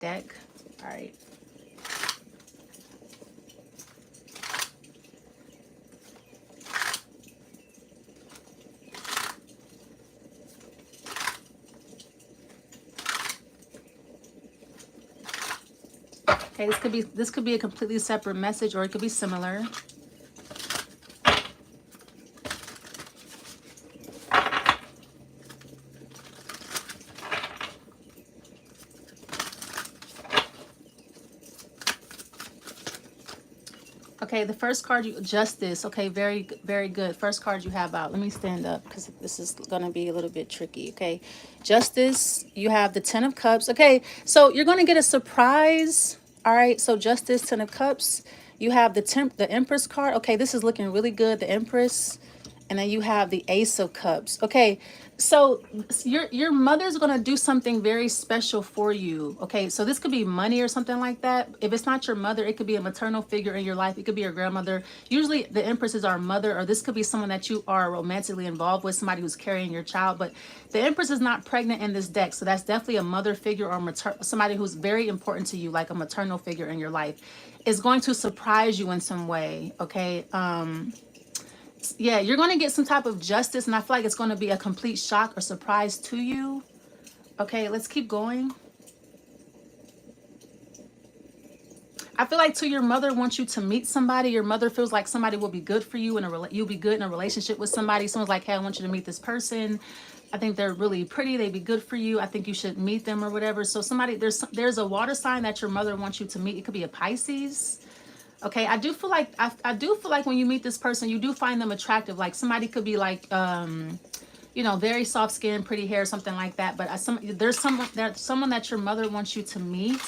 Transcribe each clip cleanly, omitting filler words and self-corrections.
deck. All right. Okay, this could be a completely separate message, or it could be similar. Okay, the first card, Justice. Okay, very good. First card you have out. Let me stand up because this is going to be a little bit tricky. Okay, Justice, you have the Ten of Cups. Okay, so you're going to get a surprise. All right, so Justice, Ten of Cups. You have the Empress card. Okay, this is looking really good, the Empress. And then you have the Ace of Cups. Okay, so your mother's gonna do something very special for you. Okay, so this could be money or something like that. If it's not your mother, it could be a maternal figure in your life. It could be your grandmother. Usually the Empress is our mother, or this could be someone that you are romantically involved with, somebody who's carrying your child. But the Empress is not pregnant in this deck, so that's definitely a mother figure or somebody who's very important to you, like a maternal figure in your life. Is going to surprise you in some way. Okay. Yeah, you're going to get some type of justice, and I feel like it's going to be a complete shock or surprise to you. Okay, let's keep going. I feel like, too, your mother wants you to meet somebody. Your mother feels like somebody will be good for you, and you'll be good in a relationship with somebody. Someone's like, hey, I want you to meet this person. I think they're really pretty. They'd be good for you. I think you should meet them or whatever. So there's a water sign that your mother wants you to meet. It could be a Pisces. Okay, I do feel like I do feel like when you meet this person, you do find them attractive. Like somebody could be like, you know, very soft skin, pretty hair, something like that. But there's someone that your mother wants you to meet.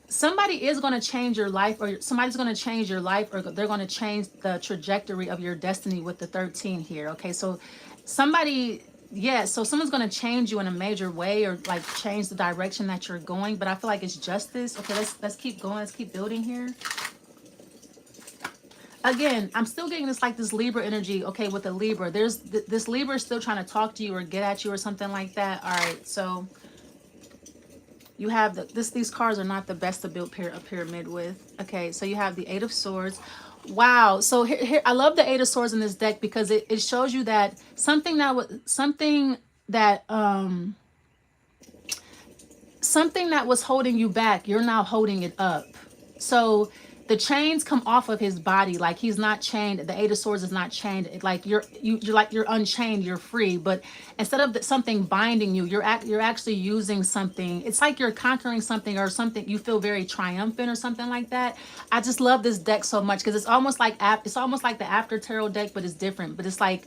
Somebody is going to change your life, or somebody's going to change your life, or they're going to change the trajectory of your destiny with the 13 here. Okay, so somebody, yeah, so someone's going to change you in a major way, or like change the direction that you're going. But I feel like it's justice. Okay, let's keep going. Let's keep building here. Again, I'm still getting this Libra energy. Okay, with the Libra, this Libra is still trying to talk to you or get at you or something like that. All right, so you have these cards are not the best to build a pyramid with. Okay, so you have the Eight of Swords. Wow, so here I love the Eight of Swords in this deck because it shows you that something that was holding you back, you're now holding it up. So the chains come off of his body, like he's not chained. The Eight of Swords is not chained. Like you're unchained, you're free. But instead of something binding you, you're actually using something. It's like you're conquering something, or something you feel very triumphant or something like that. I just love this deck so much because it's almost like the After Tarot deck, but it's different. But it's like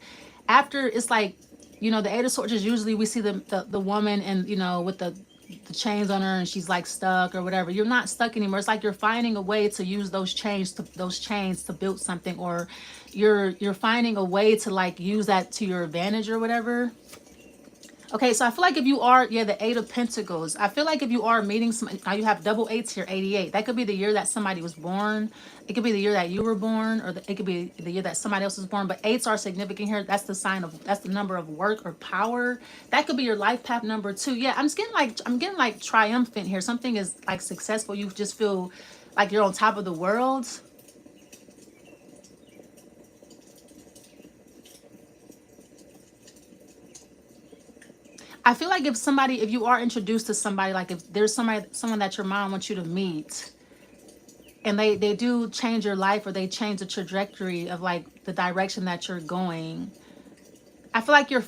after, it's like, you know, the Eight of Swords is usually we see the woman, and you know, with the chains on her, and she's like stuck or whatever. You're not stuck anymore. It's like you're finding a way to use those chains to build something, or you're finding a way to like use that to your advantage or whatever. Okay, so I feel like if you are, yeah, the Eight of Pentacles. I feel like if you are meeting some, now you have double eights here, 88. That could be the year that somebody was born. It could be the year that you were born, or it could be the year that somebody else was born. But eights are significant here. That's the number of work or power. That could be your life path number 2. Yeah, I'm getting like triumphant here. Something is like successful. You just feel like you're on top of the world. I feel like if you are introduced to somebody, like if there's someone that your mom wants you to meet, and they do change your life, or they change the trajectory of like the direction that you're going, I feel like you're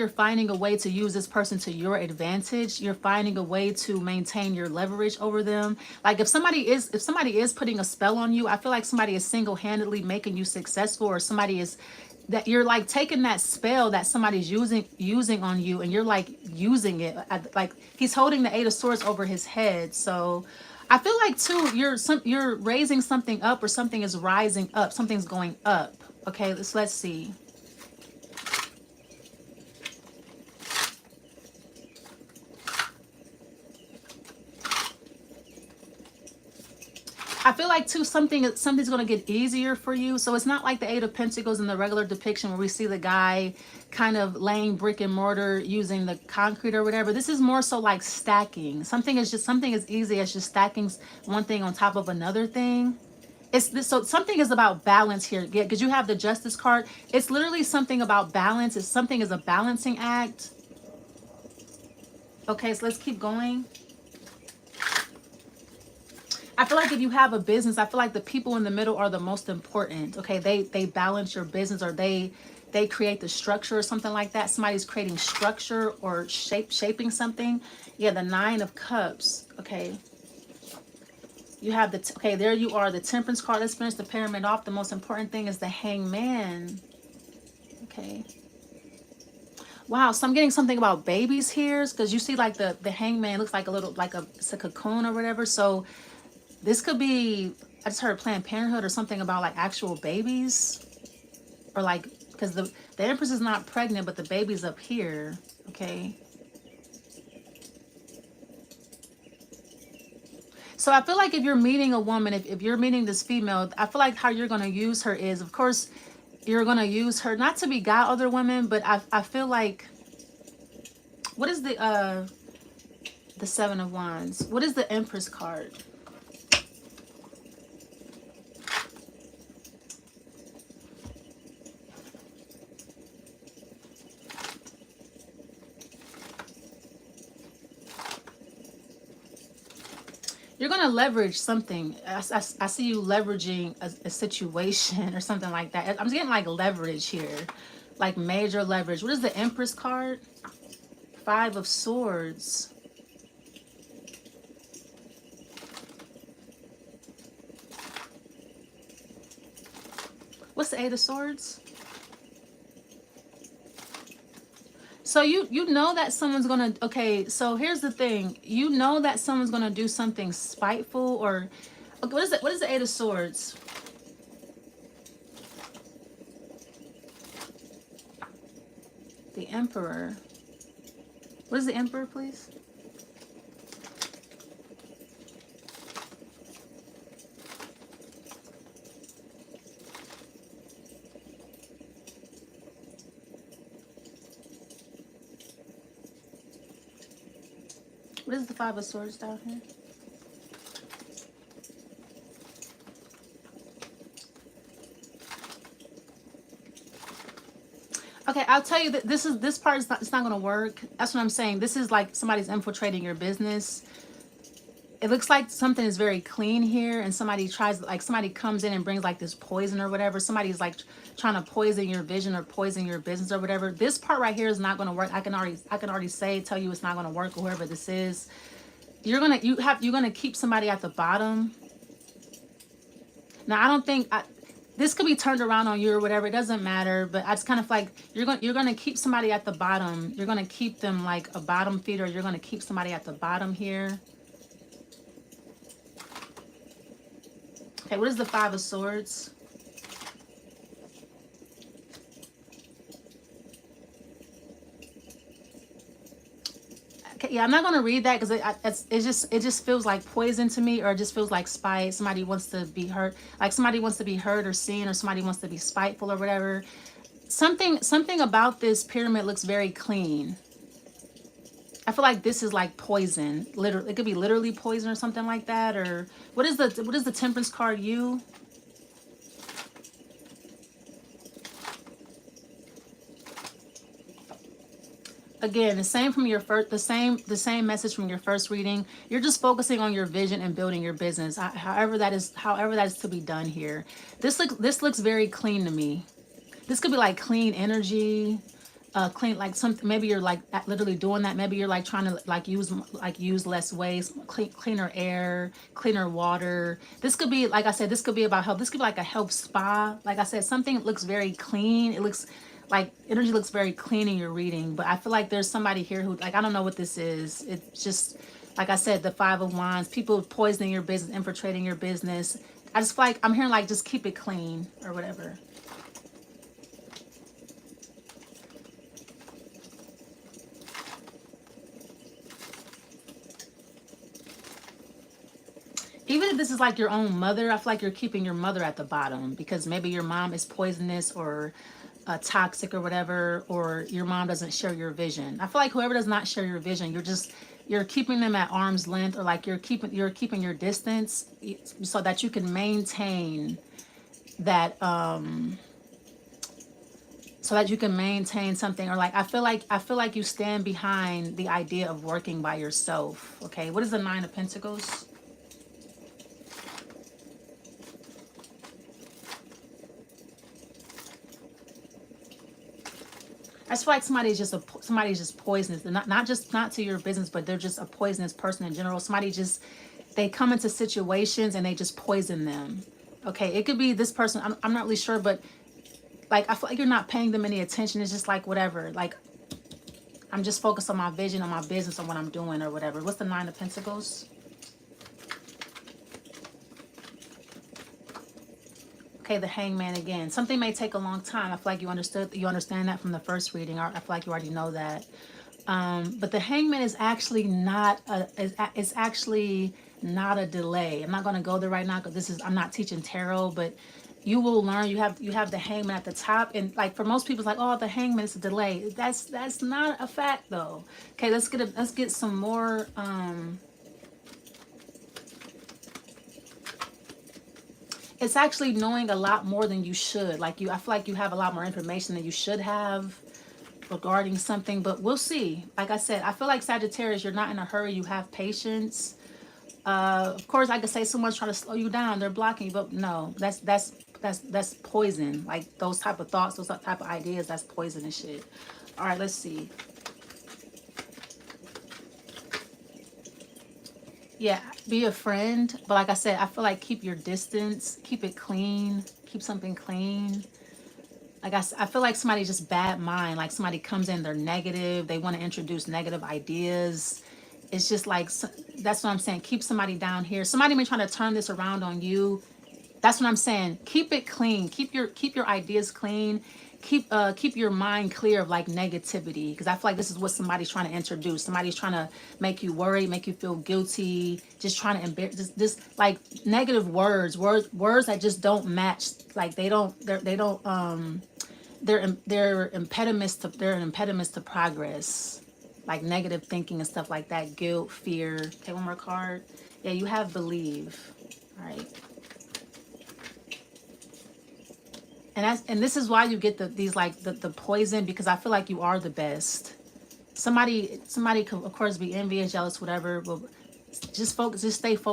finding a way to use this person to your advantage. You're finding a way to maintain your leverage over them. Like if somebody is putting a spell on you, I feel like somebody is single-handedly making you successful, or somebody is that you're like taking that spell that somebody's using on you, and you're like using it. Like he's holding the Eight of Swords over his head. So I feel like too, you're raising something up, or something is rising up, something's going up. Okay, let's see. I feel like too, something's going to get easier for you. So it's not like the Eight of Pentacles in the regular depiction where we see the guy kind of laying brick and mortar using the concrete or whatever. This is more so like stacking. Something is easy as just stacking one thing on top of another thing. It's this, so something is about balance here. Yeah, because you have the Justice card. It's literally something about balance. It's something is a balancing act. Okay, so let's keep going. I feel like if you have a business, I feel like the people in the middle are the most important. Okay, they balance your business, or they create the structure or something like that. Somebody's creating structure or shaping something. Yeah, the Nine of Cups. Okay. You have the, okay, there you are, the Temperance card. Let's finish the pyramid off. The most important thing is the Hangman. Okay. Wow, so I'm getting something about babies here, because you see like the Hangman looks like a little, like it's a cocoon or whatever. So this could be, I just heard Planned Parenthood or something about like actual babies, or like, because the Empress is not pregnant, but the baby's up here. Okay. So I feel like if you're meeting a woman, if you're meeting this female, I feel like how you're going to use her is, of course, you're going to use her not to beguile other women, but I feel like, what is the Seven of Wands? What is the Empress card? You're going to leverage something. I see you leveraging a situation or something like that. I'm just getting like leverage here, like major leverage. What is the Empress card? Five of Swords. What's the Eight of Swords? So you know that someone's gonna, okay, so here's the thing. You know that someone's gonna do something spiteful, or okay, what is the Eight of Swords? The Emperor. What is the Emperor, please? What is the Five of Swords down here? Okay, I'll tell you that this part is not, it's not going to work. That's what I'm saying. This is like somebody's infiltrating your business. It looks like something is very clean here, and somebody tries, like somebody comes in and brings like this poison or whatever. Somebody's like trying to poison your vision or poison your business or whatever. This part right here is not going to work. I can already tell you it's not going to work, or whoever this is. You're going to keep somebody at the bottom. Now, I don't think this could be turned around on you or whatever. It doesn't matter, but I just kind of like you're going to keep somebody at the bottom. You're going to keep them like a bottom feeder. You're going to keep somebody at the bottom here. Okay, what is the Five of Swords? Okay, yeah, I'm not going to read that because it just feels like poison to me, or it just feels like spite. Somebody wants to be hurt, like somebody wants to be hurt or seen, or somebody wants to be spiteful or whatever. Something about this pyramid looks very clean. I feel like this is like poison. Literally, it could be literally poison or something like that. Or what is the Temperance card? You. Again, the same from your first, the same message from your first reading. You're just focusing on your vision and building your business. However that is to be done here. This looks very clean to me. This could be like clean energy, clean, like something. Maybe you're like literally doing that. Maybe you're like trying to use less waste, cleaner air, cleaner water. This could be, like I said, this could be about health. This could be like a health spa. Like I said, something that looks very clean. It looks like energy looks very clean in your reading, but I feel like there's somebody here who, like, I don't know what this is. It's just, like I said, the Five of Wands, people poisoning your business, infiltrating your business. I just feel like I'm hearing like, just keep it clean or whatever. Even if this is like your own mother, I feel like you're keeping your mother at the bottom, because maybe your mom is poisonous, or toxic or whatever, or your mom doesn't share your vision. I feel like whoever does not share your vision, you're keeping them at arm's length, or like you're keeping your distance so that you can maintain that so that you can maintain something. Or like I feel like you stand behind the idea of working by yourself. Okay, what is the Nine of Pentacles? I just feel like somebody's just poisonous. They're not to your business, but they're just a poisonous person in general. Somebody just, they come into situations and they just poison them. Okay, it could be this person. I'm not really sure, but like I feel like you're not paying them any attention. It's just like whatever. Like I'm just focused on my vision, on my business, on what I'm doing or whatever. What's the Nine of Pentacles? Okay, the Hangman again. Something may take a long time. I feel like you understand that from the first reading. I feel like you already know that. But the Hangman is actually not it's actually not a delay. I'm not going to go there right now because I'm not teaching tarot, but you will learn. You have the Hangman at the top, and like for most people, it's like, oh, the Hangman is a delay. That's not a fact though. Okay, let's get some more. It's actually knowing a lot more than you should. I feel like you have a lot more information than you should have regarding something, but we'll see. Like I said, I feel like Sagittarius, you're not in a hurry. You have patience. Of course, I could say someone's trying to slow you down. They're blocking you, but no, that's poison. Like those type of thoughts, those type of ideas, that's poison and shit. All right, let's see. Yeah, be a friend. But like I said, I feel like keep your distance. Keep it clean. Keep something clean. Like I feel like somebody just bad mind. Like somebody comes in, they're negative. They want to introduce negative ideas. It's just like, that's what I'm saying. Keep somebody down here. Somebody may try to turn this around on you. That's what I'm saying. Keep it clean. Keep your ideas clean. Keep your mind clear of like negativity, because I feel like this is what somebody's trying to introduce. Somebody's trying to make you worry, make you feel guilty, just trying to embarrass this like negative words that just don't match. Like they're impediments to progress, like negative thinking and stuff like that, guilt, fear. Okay, one more card. Yeah, you have believe. All right. And this is why you get the poison, because I feel like you are the best. Somebody could of course be envious, jealous, whatever, but just stay focused